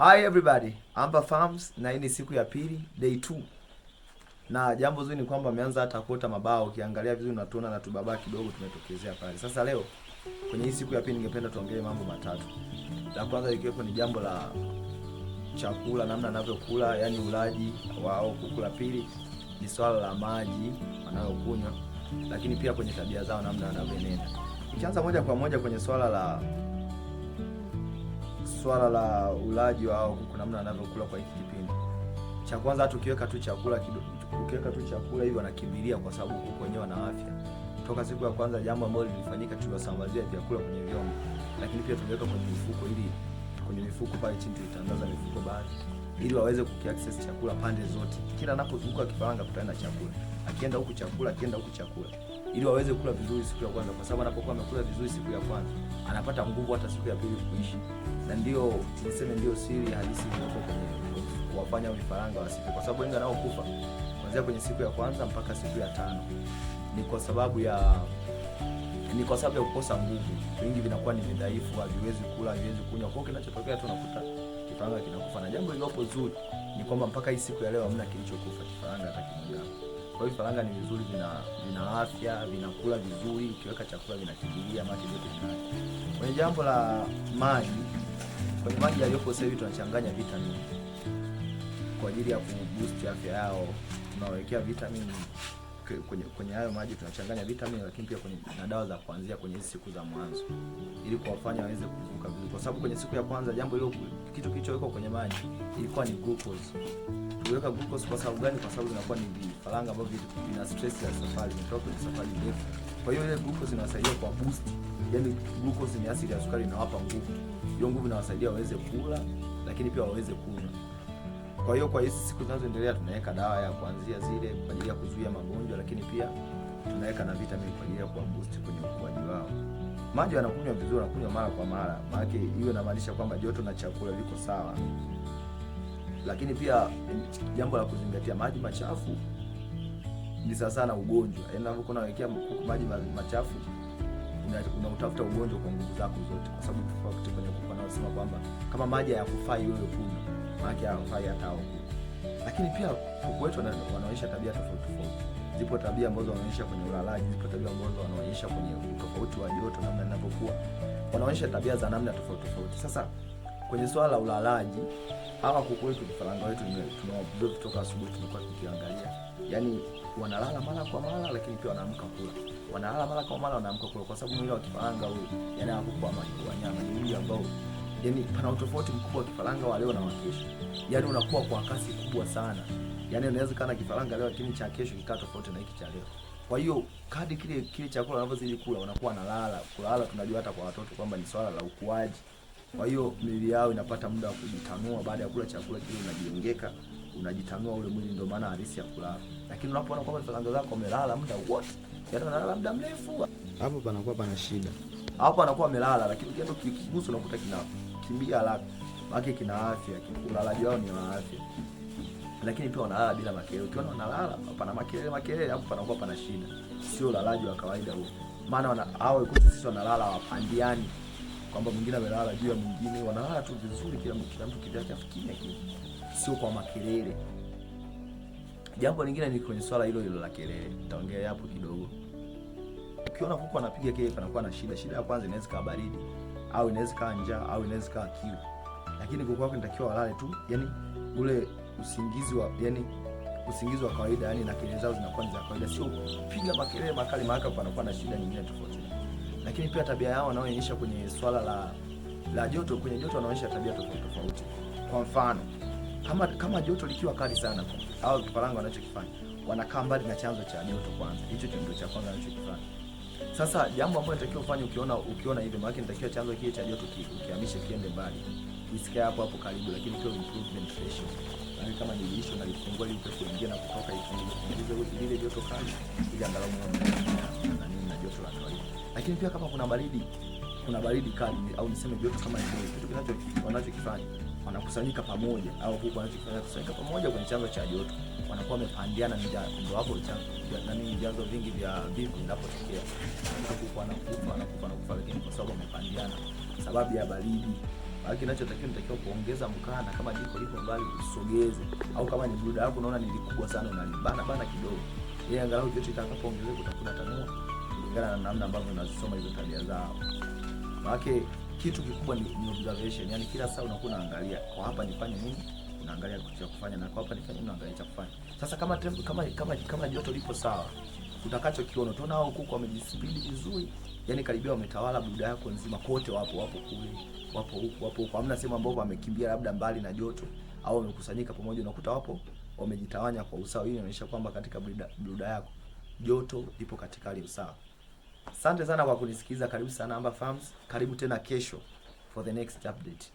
Hi everybody, Amba Farms na hii ni siku ya pili, day 2. Na jambo zuri ni kwamba ameanza hata kuota mabao. Ukiangalia vizuri unatuona na tubaba kidogo tumetokezea pale. Sasa leo kwenye hii siku ya pili ningependa tuongelee mambo matatu. La kwanza likiwepo ni jambo la chakula, namna anavyokula, yani ulaji wao kuku. La pili ni swala la maji wanayokunywa, lakini pia kwenye tabia zao, namna wanavyoenenda. Ukianza moja kwa moja kwenye swala la ulaji wao kuku, namna anavyokula kwa hiki kipindi. Cha kwanza tukiweka tu chakula kidogo, ukiweka tu chakula hivi wanakimbilia, kwa sababu kuku wenyewe wana afya. Toka siku ya kwanza jambo ambalo lilifanyika, tuliwasambazia vyakula kwenye vyombo, lakini pia tuliweka kwenye mifuko, ili kwenye mifuko pale chini tulitandaza mifuko baadhi, ili waweze kukiaccess chakula pande zote. Kila anapozunguka kifaranga kutaenda chakula, akienda huku chakula, akienda huku chakula, ili waweze kula vizuri siku ya kwanza, kwa sababu anapokuwa amekula vizuri siku ya kwanza anapata nguvu hata siku ya pili kuishi. Na ndio niseme, ndio siri halisi iliyopo kwenye kuwafanya vifaranga wasife, kwa sababu wengi wanaokufa kuanzia kwenye siku ya kwanza mpaka siku ya 5 ni kwa sababu ya kukosa nguvu. Wengi vinakuwa ni vidhaifu, haviwezi kula, haviwezi kunywa. Kwa hiyo kinachotokea tu unakuta kifaranga kinakufa. Na jambo lilopo zuri ni kwamba mpaka hii siku ya leo hamna kilichokufa kifaranga hata kimoja. Kwa hiyo vifaranga ni vizuri, vina afya, vinakula vizuri, ukiweka chakula vinakimbilia, maji yote vinaacha. Kwenye jambo la maji, kwenye maji yaliyopo sasa hivi tunachanganya vitamini kwa ajili ya kuboost afya yao. Tunawekea vitamini kwenye hayo maji, tunachanganya vitamini, lakini pia kwenye na dawa za kuanzia kwenye hizo siku za mwanzo, ili kuwafanya waweze kuvuka vizuri, kwa sababu kwenye siku ya kwanza jambo hilo, kitu kilichowekwa kwenye maji ilikuwa ni glucose. Tuweka glucose kwa sababu gani? Kwa sababu inakuwa ni vifaranga ambavyo vina stress ya safari, imetoka kwenye safari ndefu. Kwa hiyo ile glucose inawasaidia kwa boost, yani glucose ni asidi ya sukari, inawapa nguvu. Hiyo nguvu inawasaidia waweze kula, lakini pia waweze kunywa. Kwa hiyo kwa hizi siku zinazoendelea tunaweka dawa ya kuanzia zile kwa ajili ya kuzuia magonjwa, lakini pia tunaweka na vitamini kwa ajili ya kuwa boost kwenye ukuaji wao. Maji wanakunywa vizuri, wanakunywa mara kwa mara. Maana hiyo inamaanisha kwamba joto na chakula viko sawa. Lakini pia jambo la kuzingatia, maji machafu ni sana ugonjwa. Yaani unapokuwa unawekea kuku maji machafu, unautafuta ugonjwa kwa nguvu zako zote, kwa sababu tofauti kwenye kuku wanaosema kwamba kama maji hayakufai wewe kunywa, maana hayafai hata hao kuku. Lakini pia kuku wetu wanaonyesha tabia tofauti tofauti. Zipo tabia ambazo wanaonyesha kwenye ulalaji, zipo tabia ambazo wanaonyesha kwenye tofauti wa joto, namna ninavyokuwa, wanaonyesha tabia za namna tofauti tofauti. Sasa kwenye swala la ulalaji, hawa kuku wetu, vifaranga wetu, tunawaobserve kutoka asubuhi, tumekuwa tukiangalia, yani wanalala mara kwa mara, lakini pia wanaamka kula. Wanalala mara kwa mara, wanaamka kula, kwa sababu mwili wa kifaranga huyu, yani hakuwa wanyama, ni mwili ambao yani pana utofauti mkubwa wa kifaranga wa leo na wa kesho. Yani unakuwa kwa kasi kubwa sana. Yani unaweza kana kifaranga leo, lakini cha kesho kikaa tofauti na hiki cha leo. Kwa hiyo kadri kile chakula wanavyozidi kula, wanakuwa wanalala. Kulala tunajua hata kwa watoto kwamba ni swala la ukuaji. Kwa hiyo miili yao inapata muda wa kujitanua. Baada ya kula chakula kile unajengeka, unajitanua ule mwili, ndio maana halisi ya kulala. Lakini unapoona kwamba vifaranga zako wamelala muda wote, yani wanalala muda mrefu, hapo panakuwa pana shida. Hapo anakuwa amelala, lakini ukienda kigusu unakuta kimbia haraka. Maana kina afya, ulalaji wao ni wa afya. Lakini pia wanalala bila makelele. Ukiona wanalala hapana makelele, hapo panakuwa pana shida. Sio ulalaji wa kawaida huo. Maana hao ikuti sisi wanalala wapandiani, kwamba mwingine amelala juu ya mwingine, wanalala tu vizuri, kila mtu kivyake afikiria kile. Sio kwa makelele. Jambo lingine ni kwenye swala hilo la kelele. Nitaongea hapo kidogo. Ukiona kuku anapiga kelele, panakuwa na shida. Shida ya kwanza inaweza kuwa baridi, au inaweza kuwa njaa, au inaweza kuwa kiu. Lakini kuku wako inatakiwa walale tu, yani ule usingizi wa kawaida, yani na kelele zao zinakuwa ni za kawaida, sio piga makelele makali, maana panakuwa na shida nyingine tofauti. Lakini pia tabia yao wanaoonyesha kwenye swala la joto, kwenye joto wanaonyesha tabia tofauti tofauti. Kwa mfano, kama joto likiwa kali sana, au kifaranga wanachokifanya, wanakaa mbali na chanzo cha joto kwanza. Hicho ndio cha kwanza wanachokifanya. Sasa jambo ambalo unatakiwa ufanye, ukiona hivyo, maana inatakiwa chanzo kile cha joto ukihamisha kiende mbali, isikae hapo karibu, lakini pia improve ventilation. Na kama ni dirisha unalifungua ili upepo uingie na kutoka, ipunguze lile joto kali, ili angalau na joto la kawaida. Lakini pia kama kuna baridi kali, au niseme joto kama hiyo, kitu wanachokifanya, wanakusanyika pamoja, au huko wanachofanya kusanyika pamoja kwenye chanzo cha joto, wanakuwa wamepandiana, ndio hapo vyanzo vingi vya vifo vinapotokea. Kuku anakufa, lakini kwa sababu wamepandana, sababu ya baridi Maana natakiwa kuongeza mkana, kama jiko lipo mbali usogeze, au kama ni bruda yako unaona ni kubwa sana unalibana bana kidogo, ili angalau joto itakapoongezeka utakuwa tanua kulingana na namna ambavyo unazisoma hizo tabia zao. Maana kitu kikubwa ni observation, yani kila saa unakuwa unaangalia kwa hapa nifanye nini, unaangalia kitu cha kufanya, na kwa hapa nifanye nini, unaangalia cha kufanya. Sasa kama joto lipo sawa, utakachokiona utaona hao kuku wamejispeed vizuri, yani karibia wametawala bruda yako nzima, kote wapo kule, wapo huku, hamna sehemu ambapo wamekimbia labda mbali na joto au wamekusanyika pamoja, unakuta wapo wamejitawanya kwa usawa. Hii inaonyesha kwamba katika bruda yako joto lipo katika hali usawa. Asante sana kwa kunisikiza, karibu sana Amba Farms, karibu tena kesho for the next update.